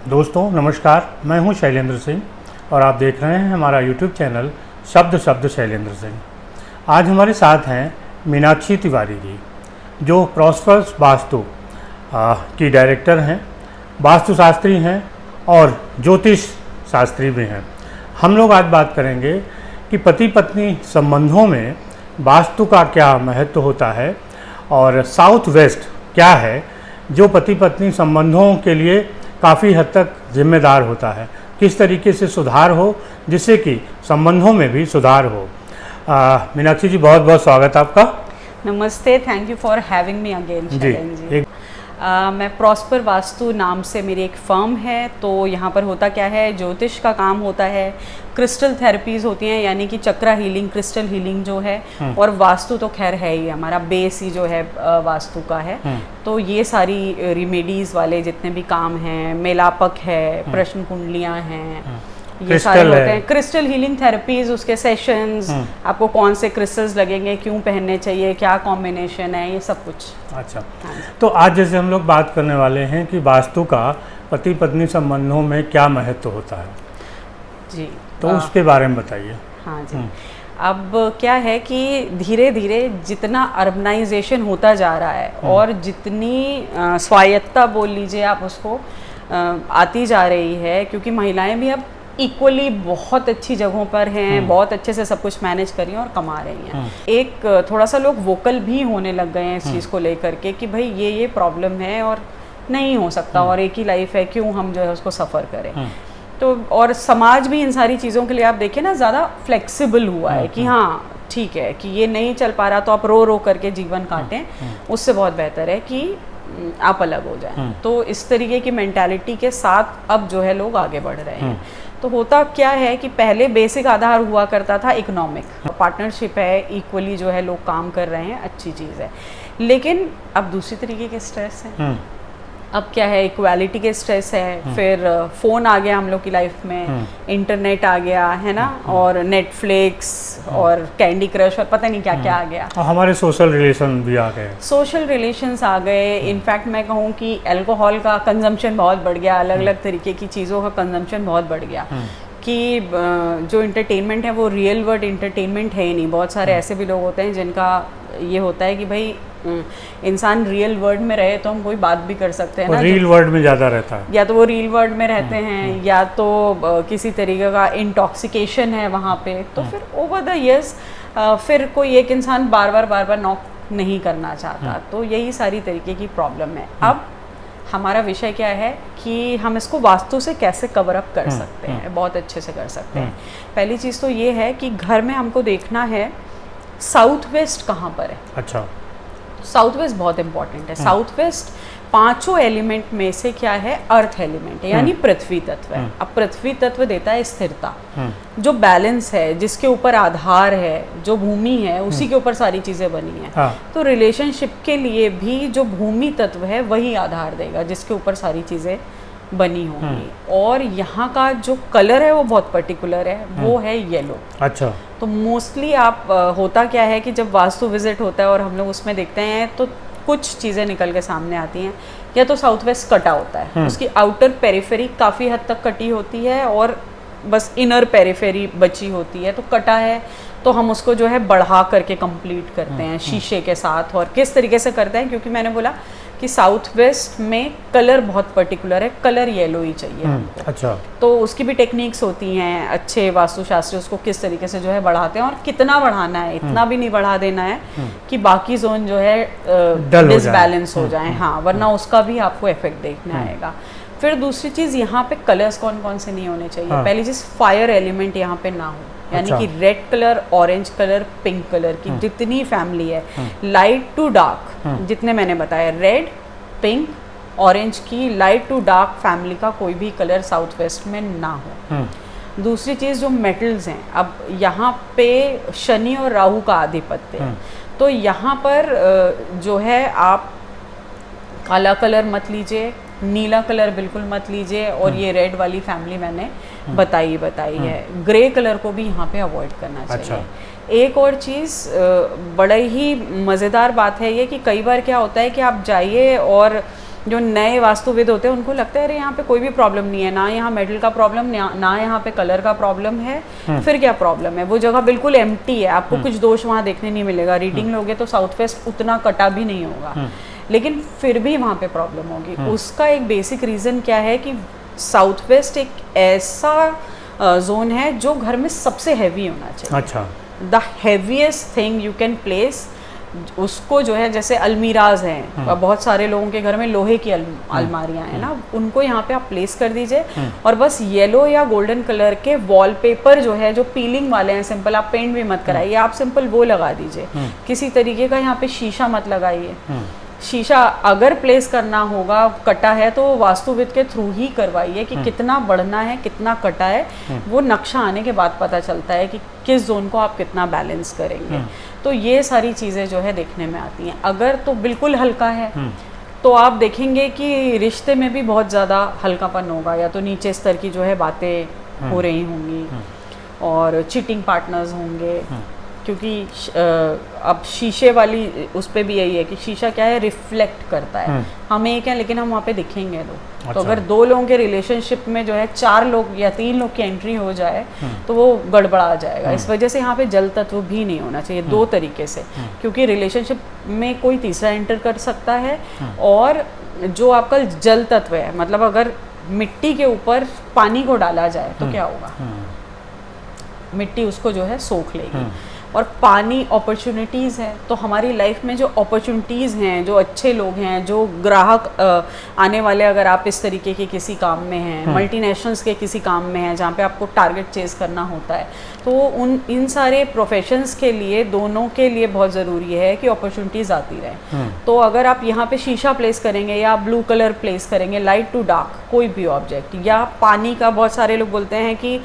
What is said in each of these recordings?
दोस्तों नमस्कार, मैं हूं शैलेंद्र सिंह और आप देख रहे हैं हमारा यूट्यूब चैनल शब्द शब्द शैलेंद्र सिंह। आज हमारे साथ हैं मीनाक्षी तिवारी जी, जो प्रॉस्पर्स वास्तु की डायरेक्टर हैं, वास्तुशास्त्री हैं और ज्योतिष शास्त्री भी हैं। हम लोग आज बात करेंगे कि पति पत्नी संबंधों में वास्तु का क्या महत्व होता है और साउथ वेस्ट क्या है जो पति पत्नी संबंधों के लिए काफ़ी हद तक जिम्मेदार होता है, किस तरीके से सुधार हो जिससे कि संबंधों में भी सुधार हो। मीनाक्षी जी, बहुत बहुत स्वागत आपका। नमस्ते, thank you for having me again ji. मैं प्रॉस्पर वास्तु नाम से मेरी एक फर्म है। तो यहाँ पर होता क्या है, ज्योतिष का काम होता है, क्रिस्टल थेरेपीज होती हैं, यानी कि चक्रा हीलिंग, क्रिस्टल हीलिंग जो है, और वास्तु तो खैर है ही, हमारा बेस ही जो है वास्तु का है। तो ये सारी रेमेडीज वाले जितने भी काम हैं, मेलापक है, प्रश्न कुंडलियाँ हैं, ये सारे होते हैं, क्रिस्टल हीलिंग थेरेपीज, उसके सेशंस, आपको कौन से क्रिस्टल्स लगेंगे, क्यों पहनने चाहिए, क्या कॉम्बिनेशन है, ये सब कुछ। अच्छा, तो आज जैसे हम लोग बात करने वाले हैं कि वास्तु का पति पत्नी संबंधों में क्या महत्व होता है जी, तो उसके बारे में बताइए। हाँ जी। अब क्या है कि धीरे धीरे जितना अर्बनाइजेशन होता जा रहा है और जितनी स्वायत्तता बोल लीजिए आप उसको आती जा रही है, क्योंकि महिलाएं भी अब इक्वली बहुत अच्छी जगहों पर हैं, बहुत अच्छे से सब कुछ मैनेज कर रही हैं और कमा रही हैं। एक थोड़ा सा लोग वोकल भी होने लग गए हैं इस चीज़ को लेकर के कि भाई ये प्रॉब्लम है और नहीं हो सकता, और एक ही लाइफ है, क्यों हम जो है उसको सफ़र करें। तो और समाज भी इन सारी चीज़ों के लिए आप देखें ना, ज़्यादा फ्लेक्सिबल हुआ है कि हाँ ठीक है कि ये नहीं चल पा रहा तो आप रो रो करके जीवन काटें, उससे बहुत बेहतर है कि आप अलग हो जाएं। तो इस तरीके की मेंटालिटी के साथ अब जो है लोग आगे बढ़ रहे हैं। तो होता क्या है कि पहले बेसिक आधार हुआ करता था इकोनॉमिक, पार्टनरशिप है, इक्वली जो है लोग काम कर रहे हैं, अच्छी चीज़ है। लेकिन अब दूसरी तरीके के स्ट्रेस हैं। अब क्या है, इक्वालिटी के स्ट्रेस है, फिर फ़ोन आ गया हम लोग की लाइफ में, इंटरनेट आ गया है ना, और नेटफ्लिक्स और कैंडी क्रश और पता नहीं क्या क्या आ गया, और हमारे सोशल रिलेशन भी आ गए, सोशल रिलेशंस आ गए। इनफैक्ट मैं कहूँ कि अल्कोहल का कंजम्पशन बहुत बढ़ गया, अलग अलग तरीके की चीज़ों का कंजम्पशन बहुत बढ़ गया, कि जो इंटरटेनमेंट है वो रियल वर्ल्ड इंटरटेनमेंट है ही नहीं। बहुत सारे ऐसे भी लोग होते हैं जिनका ये होता है कि भाई इंसान रियल वर्ल्ड में रहे तो हम कोई बात भी कर सकते हैं ना, रील वर्ल्ड में ज़्यादा रहता है, या तो वो रील वर्ल्ड में रहते हैं, या तो किसी तरीके का इंटॉक्सिकेशन है वहाँ पे। तो फिर ओवर द ईयर्स फिर कोई एक इंसान बार बार नॉक नहीं करना चाहता। तो यही सारी तरीके की प्रॉब्लम है। अब हमारा विषय क्या है कि हम इसको वास्तु से कैसे कवर अप कर सकते हैं, बहुत अच्छे से कर सकते हैं। पहली चीज़ तो ये है कि घर में हमको देखना है साउथ वेस्ट कहाँ पर है। अच्छा, साउथ वेस्ट बहुत इंपॉर्टेंट है। साउथ वेस्ट पांचों एलिमेंट में से क्या है, अर्थ एलिमेंट है, यानी पृथ्वी तत्व है। अब पृथ्वी तत्व देता है स्थिरता, जो बैलेंस है, जिसके ऊपर आधार है, जो भूमि है, उसी के ऊपर सारी चीजें बनी है। तो रिलेशनशिप के लिए भी जो भूमि तत्व है वही आधार देगा, जिसके ऊपर सारी चीजें बनी होंगी। और यहाँ का जो कलर है वो बहुत पर्टिकुलर है, वो है येलो। अच्छा, तो मोस्टली आप होता क्या है कि जब वास्तु विजिट होता है और हम लोग उसमें देखते हैं तो कुछ चीज़ें निकल के सामने आती हैं। या तो साउथ वेस्ट कटा होता है, उसकी आउटर पेरिफेरी काफ़ी हद तक कटी होती है और बस इनर पेरिफेरी बची होती है। तो कटा है तो हम उसको जो है बढ़ा करके कंप्लीट करते हैं शीशे के साथ। और किस तरीके से करते हैं, क्योंकि मैंने बोला कि साउथ वेस्ट में कलर बहुत पर्टिकुलर है, कलर येलो ही चाहिए हमको। अच्छा, तो उसकी भी टेक्निक्स होती हैं, अच्छे वास्तुशास्त्री उसको किस तरीके से जो है बढ़ाते हैं और कितना बढ़ाना है, इतना भी नहीं बढ़ा देना है कि बाकी जोन जो है डिसबैलेंस हो जाए। हाँ, वरना उसका भी आपको इफेक्ट देखने आएगा। फिर दूसरी चीज़, यहाँ पे कलर्स कौन कौन से नहीं होने चाहिए। पहली चीज़, फायर एलिमेंट यहाँ पे ना हो, यानी कि red colour, orange colour, pink colour की जितनी फैमिली है, लाइट टू डार्क जितने मैंने बताया, रेड, पिंक, ऑरेंज की लाइट टू डार्क फैमिली का कोई भी कलर साउथ वेस्ट में ना हो। दूसरी चीज़, जो मेटल्स हैं, अब यहाँ पे शनि और राहु का आधिपत्य है, तो यहाँ पर जो है आप काला कलर मत लीजिए, नीला कलर बिल्कुल मत लीजिए, और ये रेड वाली फैमिली मैंने बताई है। ग्रे कलर को भी यहाँ पे अवॉइड करना चाहिए। अच्छा। एक और चीज़ बड़ा ही मज़ेदार बात है ये कि कई बार क्या होता है कि आप जाइए और जो नए वास्तुविद होते हैं उनको लगता है अरे यहाँ पे कोई भी प्रॉब्लम नहीं है, ना यहाँ मेटल का प्रॉब्लम, ना यहाँ पे कलर का प्रॉब्लम है, फिर क्या प्रॉब्लम है, वो जगह बिल्कुल एम्प्टी है, आपको कुछ दोष वहाँ देखने नहीं मिलेगा। रीडिंग लोगे तो साउथ वेस्ट उतना कटा भी नहीं होगा, लेकिन फिर भी वहाँ पे प्रॉब्लम होगी। उसका एक बेसिक रीज़न क्या है कि साउथ वेस्ट एक ऐसा जोन है जो घर में सबसे हैवी होना चाहिए। अच्छा, the heaviest thing you can place, उसको जो है जैसे अलमीराज हैं, बहुत सारे लोगों के घर में लोहे की अलमारियां हैं ना, उनको यहाँ पे आप प्लेस कर दीजिए और बस येलो या गोल्डन कलर के वॉलपेपर जो है, जो पीलिंग वाले हैं, सिंपल, आप पेंट भी मत कराइए, आप सिंपल वो लगा दीजिए। किसी तरीके का यहाँ पे शीशा मत लगाइए। शीशा अगर प्लेस करना होगा, कटा है तो वास्तुविद के थ्रू ही करवाइए कि कितना बढ़ना है, कितना कटा है, वो नक्शा आने के बाद पता चलता है कि किस जोन को आप कितना बैलेंस करेंगे। तो ये सारी चीज़ें जो है देखने में आती हैं। अगर तो बिल्कुल हल्का है तो आप देखेंगे कि रिश्ते में भी बहुत ज़्यादा हल्कापन होगा, या तो नीचे स्तर की जो है बातें हो रही होंगी और चीटिंग पार्टनर्स होंगे, क्योंकि अब शीशे वाली उस पे भी यही है कि शीशा क्या है, रिफ्लेक्ट करता है। हम एक हैं लेकिन हम वहाँ पे दिखेंगे दो। अच्छा। तो अगर दो लोगों के रिलेशनशिप में जो है 4 लोग या 3 लोग की एंट्री हो जाए तो वो गड़बड़ा जाएगा। इस वजह से यहाँ पे जल तत्व भी नहीं होना चाहिए, 2 तरीके से, क्योंकि रिलेशनशिप में कोई तीसरा एंटर कर सकता है। और जो आपका जल तत्व है, मतलब अगर मिट्टी के ऊपर पानी को डाला जाए तो क्या होगा, मिट्टी उसको जो है सोख लेगी। और पानी अपॉर्चुनिटीज़ है, तो हमारी लाइफ में जो अपॉर्चुनिटीज़ हैं, जो अच्छे लोग हैं, जो ग्राहक आने वाले, अगर आप इस तरीके के किसी काम में हैं, मल्टीनेशनल्स के किसी काम में हैं जहाँ पे आपको टारगेट चेज करना होता है, तो इन सारे प्रोफेशंस के लिए, दोनों के लिए बहुत ज़रूरी है कि अपॉर्चुनिटीज़ आती रहें। तो अगर आप यहाँ पे शीशा प्लेस करेंगे या ब्लू कलर प्लेस करेंगे, लाइट टू डार्क कोई भी ऑब्जेक्ट, या पानी का, बहुत सारे लोग बोलते हैं कि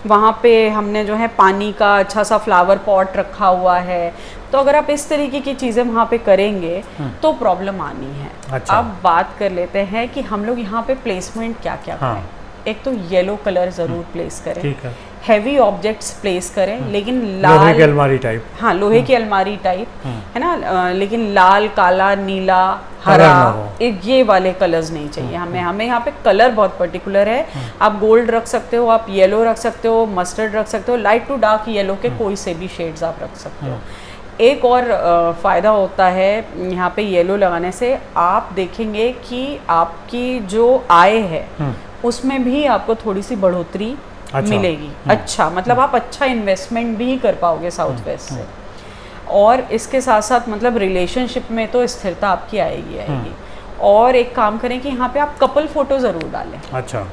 वहाँ पे हमने जो है पानी का अच्छा सा फ्लावर पॉट रखा हुआ है, तो अगर आप इस तरीके की चीज़ें वहाँ पे करेंगे तो प्रॉब्लम आनी है। अच्छा। अब बात कर लेते हैं कि हम लोग यहाँ पे प्लेसमेंट क्या क्या करें। एक तो येलो कलर ज़रूर प्लेस करें, ठीक है। हैवी ऑब्जेक्ट्स प्लेस करें, लेकिन लोहे की लाल, अलमारी टाइप, हाँ लोहे की अलमारी टाइप है ना, लेकिन लाल, काला, नीला, कलर ना हरा, हो। ये वाले कलर्स नहीं चाहिए हमें यहाँ पे कलर बहुत पर्टिकुलर है। आप गोल्ड रख सकते हो, आप येलो रख सकते हो, मस्टर्ड रख सकते हो, लाइट टू डार्क येलो के कोई से भी शेड्स आप रख सकते हो। एक और फ़ायदा होता है यहाँ पे येलो लगाने से, आप देखेंगे कि आपकी जो आय है उसमें भी आपको थोड़ी सी बढ़ोतरी मिलेगी। अच्छा, मतलब आप अच्छा इन्वेस्टमेंट भी कर पाओगे साउथ वेस्ट से। और इसके साथ साथ मतलब रिलेशनशिप में तो स्थिरता आपकी आएगी। और एक काम करें कि यहाँ पे आप कपल फोटो ज़रूर डालें। अच्छा,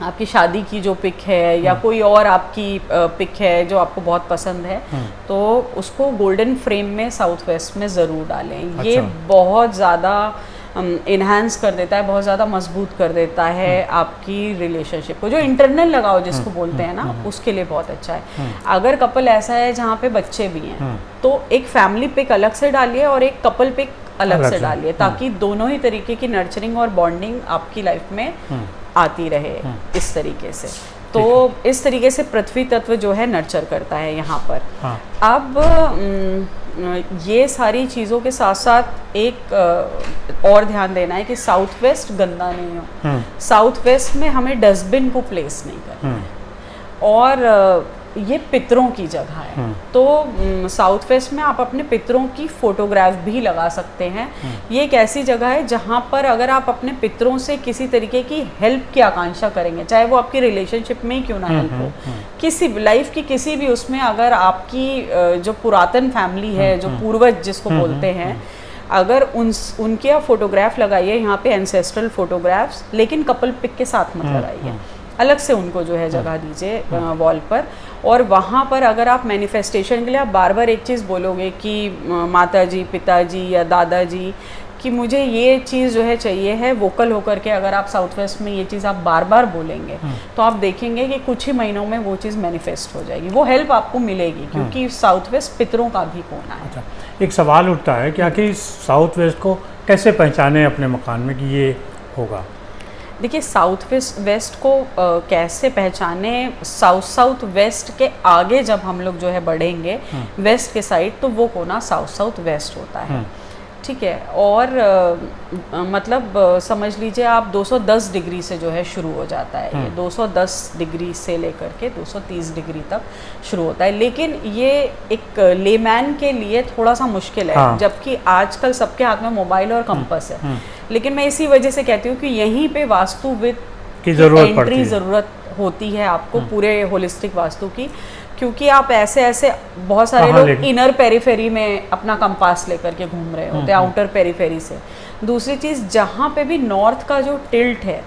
आपकी शादी की जो पिक है या कोई और आपकी पिक है जो आपको बहुत पसंद है, तो उसको गोल्डन फ्रेम में साउथ वेस्ट में ज़रूर डालें। ये अच्छा। बहुत ज़्यादा इन्हांस कर देता है, बहुत ज़्यादा मजबूत कर देता है आपकी रिलेशनशिप को। जो इंटरनल लगाओ जिसको बोलते हैं ना, उसके लिए बहुत अच्छा है। अगर कपल ऐसा है जहाँ पे बच्चे भी हैं, तो एक फैमिली पिक अलग से डालिए और एक कपल पिक अलग से डालिए, ताकि दोनों ही तरीके की नर्चरिंग और बॉन्डिंग आपकी लाइफ में आती रहे इस तरीके से। तो इस तरीके से पृथ्वी तत्व जो है नर्चर करता है यहाँ पर। अब ये सारी चीज़ों के साथ साथ एक और ध्यान देना है कि साउथ वेस्ट गंदा नहीं हो। साउथ वेस्ट में हमें डस्टबिन को प्लेस नहीं करना है। और ये पितरों की जगह है, तो साउथ वेस्ट में आप अपने पितरों की फोटोग्राफ भी लगा सकते हैं। ये एक ऐसी जगह है जहाँ पर अगर आप अपने पितरों से किसी तरीके की हेल्प की आकांक्षा करेंगे, चाहे वो आपकी रिलेशनशिप में ही क्यों ना हेल्प हो, किसी लाइफ की किसी भी उसमें, अगर आपकी जो पुरातन फैमिली है, जो पूर्वज जिसको बोलते हैं, अगर उनके आप फोटोग्राफ लगाइए यहाँ पे, एंसेस्ट्रल फोटोग्राफ्स, लेकिन कपल पिक के साथ मत लगाइए, अलग से उनको जो है जगह दीजिए वॉल पर। और वहाँ पर अगर आप मैनिफेस्टेशन के लिए आप बार बार एक चीज़ बोलोगे कि माताजी, पिताजी या दादाजी कि मुझे ये चीज़ जो है चाहिए है, वोकल होकर के अगर आप साउथ वेस्ट में ये चीज़ आप बार बार बोलेंगे, तो आप देखेंगे कि कुछ ही महीनों में वो चीज़ मैनिफेस्ट हो जाएगी, वो हेल्प आपको मिलेगी, क्योंकि साउथ वेस्ट पितरों का भी कोना है। अच्छा, एक सवाल उठता है कि आखिर साउथ वेस्ट को कैसे पहचाने अपने मकान में कि ये होगा? देखिए, साउथ वेस्ट को कैसे पहचाने, साउथ वेस्ट के आगे जब हम लोग जो है बढ़ेंगे वेस्ट के साइड, तो वो कोना साउथ वेस्ट होता है। ठीक है। और मतलब समझ लीजिए आप 210 डिग्री से जो है शुरू हो जाता है, ये 210 डिग्री से लेकर के 230 डिग्री तक शुरू होता है। लेकिन ये एक लेमैन के लिए थोड़ा सा मुश्किल है, हाँ। जबकि आजकल सबके हाथ में मोबाइल और कंपास है। लेकिन मैं इसी वजह से कहती हूँ कि यहीं पे वास्तुविद की ज़रूरत पड़ती है, ज़रूरत होती है आपको पूरे होलिस्टिक वास्तु की, क्योंकि आप ऐसे बहुत सारे लोग इनर पेरिफेरी में अपना कंपास लेकर के घूम रहे होते हैं, आउटर पेरिफेरी से। दूसरी चीज़, जहाँ पे भी नॉर्थ का जो टिल्ट है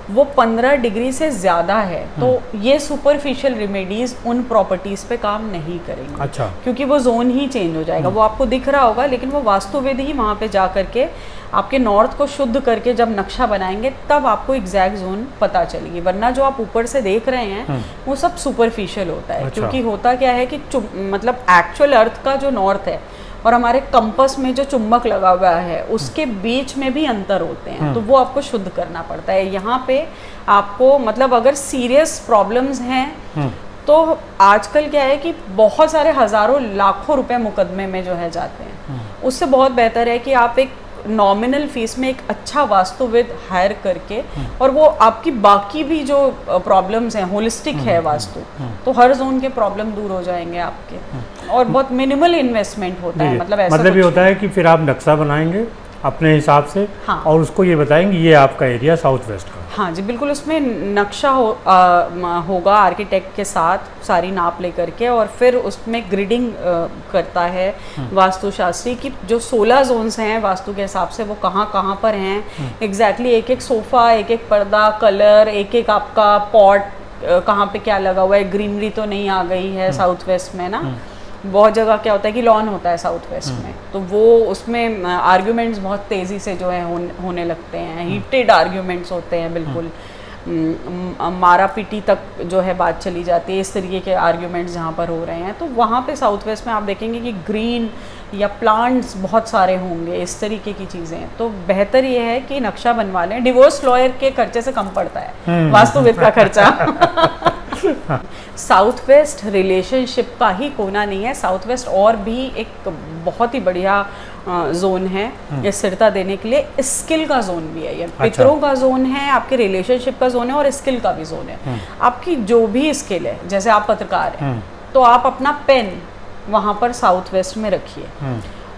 वो 15 डिग्री से ज़्यादा है, तो ये सुपरफिशियल रेमेडीज़ उन प्रॉपर्टीज़ पे काम नहीं करेंगे। अच्छा। क्योंकि वो जोन ही चेंज हो जाएगा, वो आपको दिख रहा होगा, लेकिन वो वास्तुविद ही वहाँ पे जा करके आपके नॉर्थ को शुद्ध करके जब नक्शा बनाएंगे तब आपको एग्जैक्ट जोन पता चलेगी। वरना जो आप ऊपर से देख रहे हैं वो सब सुपरफिशियल होता है। अच्छा। क्योंकि होता क्या है कि मतलब एक्चुअल अर्थ का जो नॉर्थ है और हमारे कंपास में जो चुंबक लगा हुआ है उसके बीच में भी अंतर होते हैं, तो वो आपको शुद्ध करना पड़ता है। यहाँ पे आपको मतलब अगर सीरियस प्रॉब्लम्स हैं तो आजकल क्या है कि बहुत सारे हज़ारों लाखों रुपए मुकदमे में जो है जाते हैं। उससे बहुत बेहतर है कि आप एक नॉमिनल फीस में एक अच्छा वास्तुविद हायर करके, और वो आपकी बाकी भी जो प्रॉब्लम्स हैं, होलिस्टिक है वास्तु, तो हर जोन के प्रॉब्लम दूर हो जाएंगे आपके, और बहुत मिनिमल इन्वेस्टमेंट होता है। मतलब ऐसा मतलब ये होता है कि फिर आप नक्शा बनाएंगे अपने हिसाब से, हाँ। और उसको ये बताएंगे ये आपका एरिया साउथ वेस्ट का। हाँ जी बिल्कुल, उसमें नक्शा होगा आर्किटेक्ट के साथ सारी नाप लेकर के, और फिर उसमें ग्रिडिंग करता है वास्तुशास्त्री की जो 16 जोन्स हैं वास्तु के हिसाब से, वो कहाँ कहाँ पर हैं एग्जैक्टली। एक एक सोफ़ा, एक एक पर्दा, कलर, एक एक आपका पॉट कहाँ पे क्या लगा हुआ है, ग्रीनरी तो नहीं आ गई है साउथ वेस्ट में ना। बहुत जगह क्या होता है कि लॉन होता है साउथ वेस्ट में, तो वो उसमें आर्ग्यूमेंट्स बहुत तेज़ी से जो है होने लगते हैं, हीटेड आर्ग्यूमेंट्स होते हैं, बिल्कुल मारा पीटी तक जो है बात चली जाती है। इस तरीके के आर्ग्यूमेंट्स जहाँ पर हो रहे हैं, तो वहाँ पे साउथ वेस्ट में आप देखेंगे कि ग्रीन या प्लांट्स बहुत सारे होंगे, इस तरीके की चीज़ें। तो बेहतर ये है कि नक्शा बनवा लें। डिवोर्स लॉयर के खर्चे से कम पड़ता है वास्तुविद का खर्चा। साउथ वेस्ट रिलेशनशिप का ही कोना नहीं है, साउथ वेस्ट और भी एक बहुत ही बढ़िया जोन है ये स्थिरता देने के लिए। स्किल का जोन भी है, ये पितरों का जोन है, आपके रिलेशनशिप का जोन है, और स्किल का भी जोन है। आपकी जो भी स्किल है, जैसे आप पत्रकार हैं तो आप अपना पेन वहाँ पर साउथ वेस्ट में रखिए,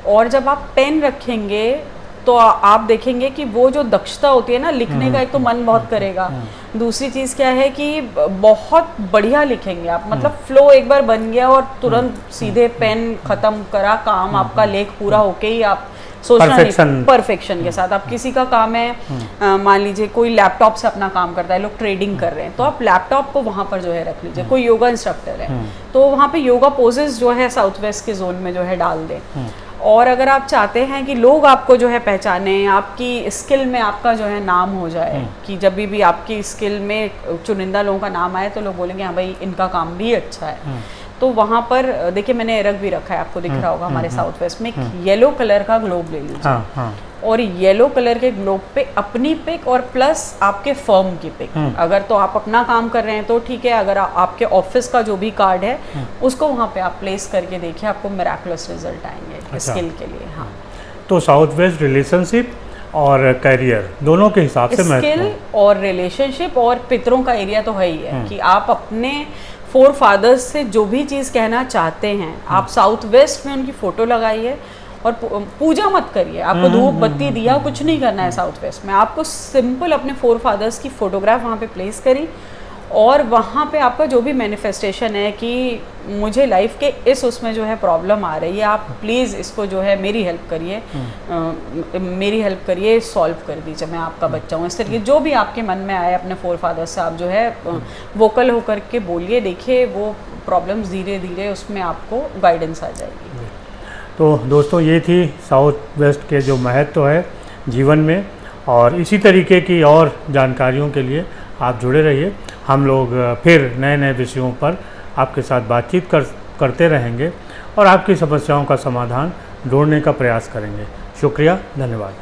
और जब आप पेन रखेंगे तो आप देखेंगे कि वो जो दक्षता होती है ना लिखने का, एक तो मन बहुत करेगा, दूसरी चीज़ क्या है कि बहुत बढ़िया लिखेंगे आप, मतलब फ्लो एक बार बन गया और तुरंत सीधे पेन ख़त्म करा काम, आपका लेख पूरा होके ही आप सोचना नहीं, परफेक्शन के साथ। आप किसी का काम है, मान लीजिए कोई लैपटॉप से अपना काम करता है, लोग ट्रेडिंग कर रहे हैं, तो आप लैपटॉप को वहाँ पर जो है रख लीजिए। कोई योगा इंस्ट्रक्टर है तो वहाँ पे योगा पोजेस जो है साउथ वेस्ट के जोन में जो है डाल दें। और अगर आप चाहते हैं कि लोग आपको जो है पहचाने, आपकी स्किल में आपका जो है नाम हो जाए, कि जब भी आपकी स्किल में चुनिंदा लोगों का नाम आए तो लोग बोलेंगे हाँ भाई इनका काम भी अच्छा है, तो वहाँ पर देखिए मैंने रख भी रखा है, आपको दिख रहा होगा हमारे साउथ वेस्ट में। एक येलो कलर का ग्लोब ले लीजिए, और येलो कलर के ग्लोब पे अपनी पिक और प्लस आपके फर्म की पिक, अगर तो आप अपना काम कर रहे हैं तो ठीक है, अगर आपके ऑफिस का जो भी कार्ड है उसको वहाँ पे आप प्लेस करके देखिए, आपको मिराकुलस रिजल्ट आएंगे स्किल के लिए। हाँ, तो साउथ वेस्ट रिलेशनशिप और करियर दोनों के हिसाब से स्किल और रिलेशनशिप और पितरों का एरिया तो है ही है कि आप अपने फोर फादर्स से जो भी चीज़ कहना चाहते हैं, आप साउथ वेस्ट में उनकी फ़ोटो लगाइए और पूजा मत करिए, आपको धूप बत्ती दिया कुछ नहीं करना है साउथ वेस्ट में। आपको सिंपल अपने फोर फादर्स की फ़ोटोग्राफ वहाँ पे प्लेस करी, और वहाँ पे आपका जो भी मैनिफेस्टेशन है कि मुझे लाइफ के इस उसमें जो है प्रॉब्लम आ रही है, आप प्लीज़ इसको जो है मेरी हेल्प करिए, सॉल्व कर दीजिए, मैं आपका बच्चा हूँ। इस तरीके जो भी आपके मन में आए अपने फोर फादर्स से आप जो है वोकल होकर के बोलिए, देखिए वो प्रॉब्लम्स धीरे धीरे उसमें आपको गाइडेंस आ जाएगी। तो दोस्तों ये थी साउथ वेस्ट के जो महत्व है जीवन में, और इसी तरीके की और जानकारियों के लिए आप जुड़े रहिए। हम लोग फिर नए नए विषयों पर आपके साथ बातचीत करते रहेंगे और आपकी समस्याओं का समाधान ढूंढने का प्रयास करेंगे। शुक्रिया, धन्यवाद।